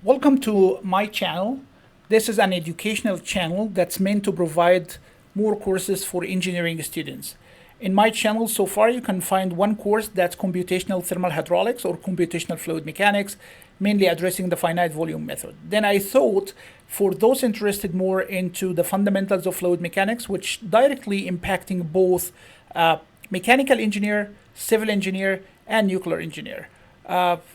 Welcome to my channel. This is an educational channel that's meant to provide more courses for engineering students. In my channel so far you can find one course that's computational thermal hydraulics or computational fluid mechanics, mainly addressing the finite volume method. Then I thought for those interested more into the fundamentals of fluid mechanics, which directly impacting both mechanical engineer, civil engineer, and nuclear engineer.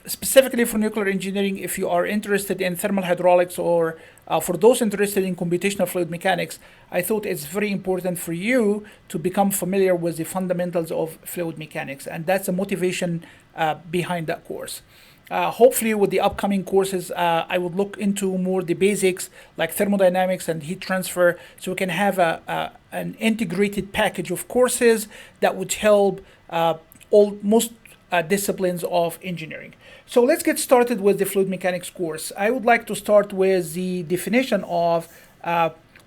Specifically for nuclear engineering, if you are interested in thermal hydraulics or for those interested in computational fluid mechanics, I thought it's very important for you to become familiar with the fundamentals of fluid mechanics, and that's the motivation behind that course. Hopefully, with the upcoming courses, I would look into more the basics like thermodynamics and heat transfer, so we can have an integrated package of courses that would help most disciplines of engineering. So let's get started with the fluid mechanics course. I would like to start with the definition of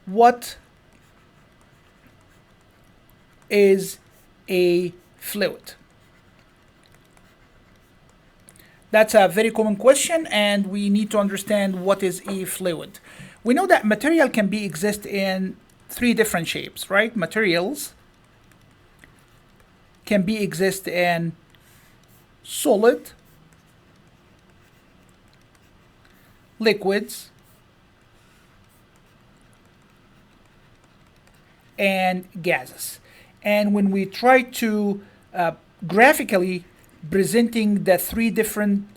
what is a fluid. That's a very common question, and we need to understand what is a fluid. We know that material can be exist in three different shapes, right? Materials can be exist in solid, liquids, and gases. And when we try to graphically presenting the three different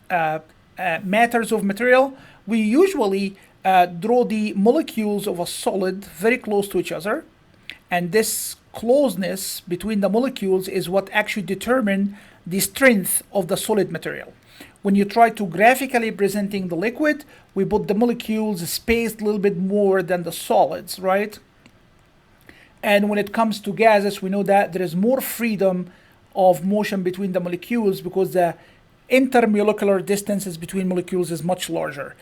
matters of material, we usually draw the molecules of a solid very close to each other, and this closeness between the molecules is what actually determine the strength of the solid material. When you try to graphically presenting the liquid, we put the molecules spaced a little bit more than the solids, right? And when it comes to gases, we know that there is more freedom of motion between the molecules because the intermolecular distances between molecules is much larger.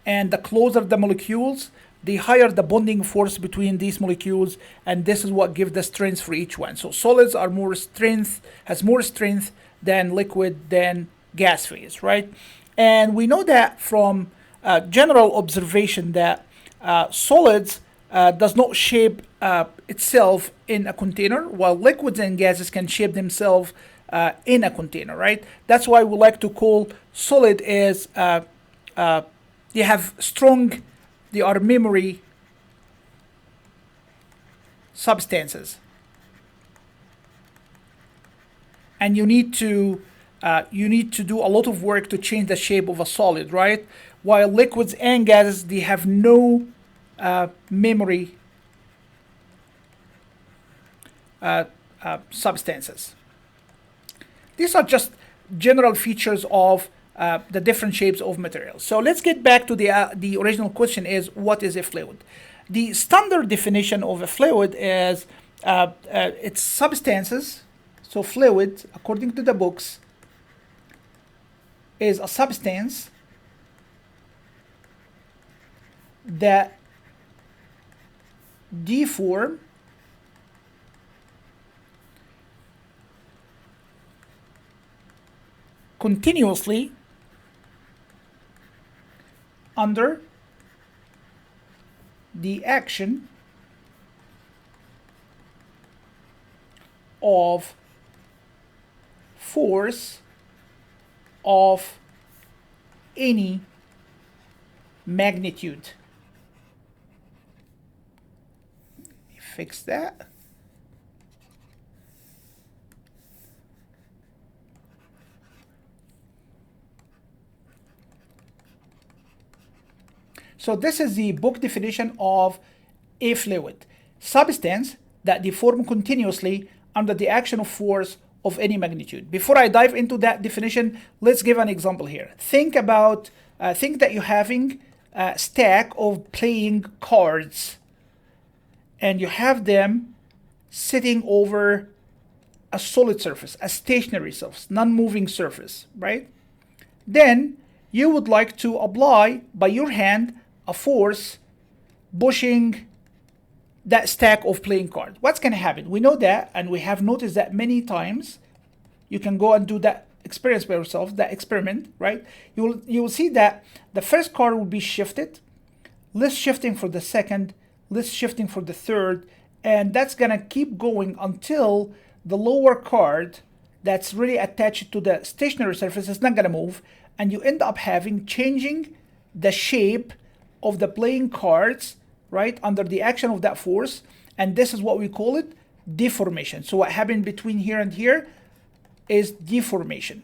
And the closer the molecules, the higher the bonding force between these molecules, and this is what gives the strength for each one. So solids are has more strength than liquid than gas phase, right? And we know that from general observation that solids does not shape itself in a container, while liquids and gases can shape themselves in a container, right? That's why we like to call solid as they have strong, they are memory substances, and you need to do a lot of work to change the shape of a solid, right? While liquids and gases, they have no memory substances. These are just general features of the different shapes of materials. So let's get back to the original question: is what is a fluid? The standard definition of a fluid is its substances. So fluid, according to the books, is a substance that deform continuously under the action of force of any magnitude. Fix that. So this is the book definition of a fluid: substance that deform continuously under the action of force of any magnitude. Before I dive into that definition, let's give an example here. Think that you're having a stack of playing cards, and you have them sitting over a solid surface, a stationary surface, non-moving surface, right? Then you would like to apply by your hand a force pushing that stack of playing cards. What's going to happen? We know that, and we have noticed that many times. You can go and do that experience by yourself, that experiment, right? You will see that the first card will be shifted, less shifting for the second, less shifting for the third, and that's gonna keep going until the lower card that's really attached to the stationary surface is not gonna move, and you end up having changing the shape of the playing cards, right, under the action of that force, and this is what we call it deformation. So what happened between here and here is deformation.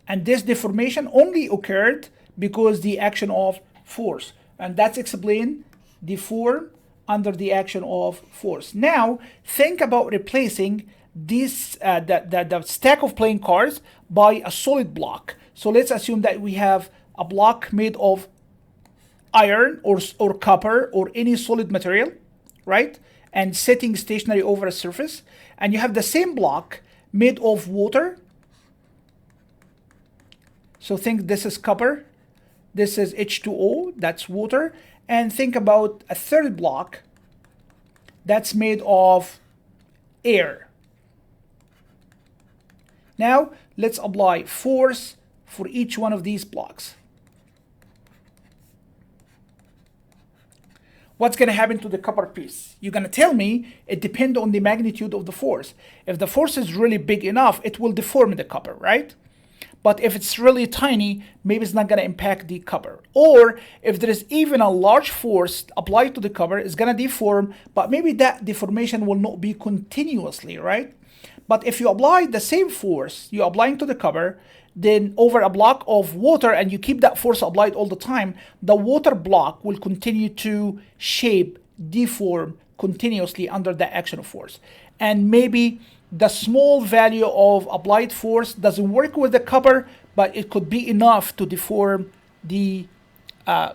And this deformation only occurred because the action of force, and that's explained deform under the action of force. Now think about replacing this the stack of playing cards by a solid block. So let's assume that we have a block made of iron or copper or any solid material, right, and sitting stationary over a surface, and you have the same block made of water. So think this is copper, this is H2O, that's water, and think about a third block that's made of air. Now let's apply force for each one of these blocks. What's going to happen to the copper piece? You're going to tell me it depends on the magnitude of the force. If the force is really big enough, it will deform the copper, right? But if it's really tiny, maybe it's not going to impact the copper. Or if there is even a large force applied to the copper, it's going to deform, but maybe that deformation will not be continuously, right? But if you apply the same force you're applying to the copper, then over a block of water, and you keep that force applied all the time, the water block will continue to shape, deform continuously under the action of force. And maybe the small value of applied force doesn't work with the copper, but it could be enough to deform the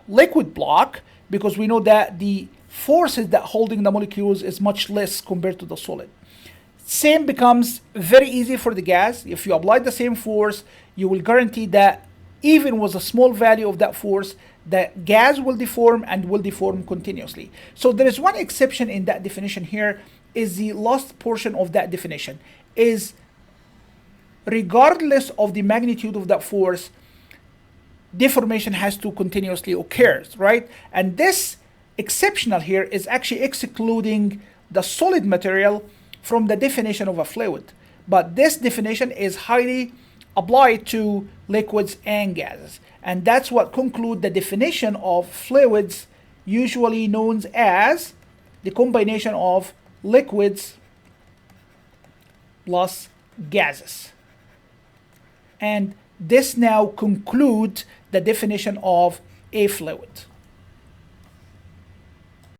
liquid block, because we know that the forces that holding the molecules is much less compared to the solid. Same becomes very easy for the gas. If you apply the same force, you will guarantee that even with a small value of that force, the gas will deform and will deform continuously. So there is one exception in that definition here, is the last portion of that definition, is regardless of the magnitude of that force, deformation has to continuously occur, right? And this exceptional here is actually excluding the solid material from the definition of a fluid. But this definition is highly applied to liquids and gases. And that's what conclude the definition of fluids, usually known as the combination of liquids plus gases. And this now concludes the definition of a fluid.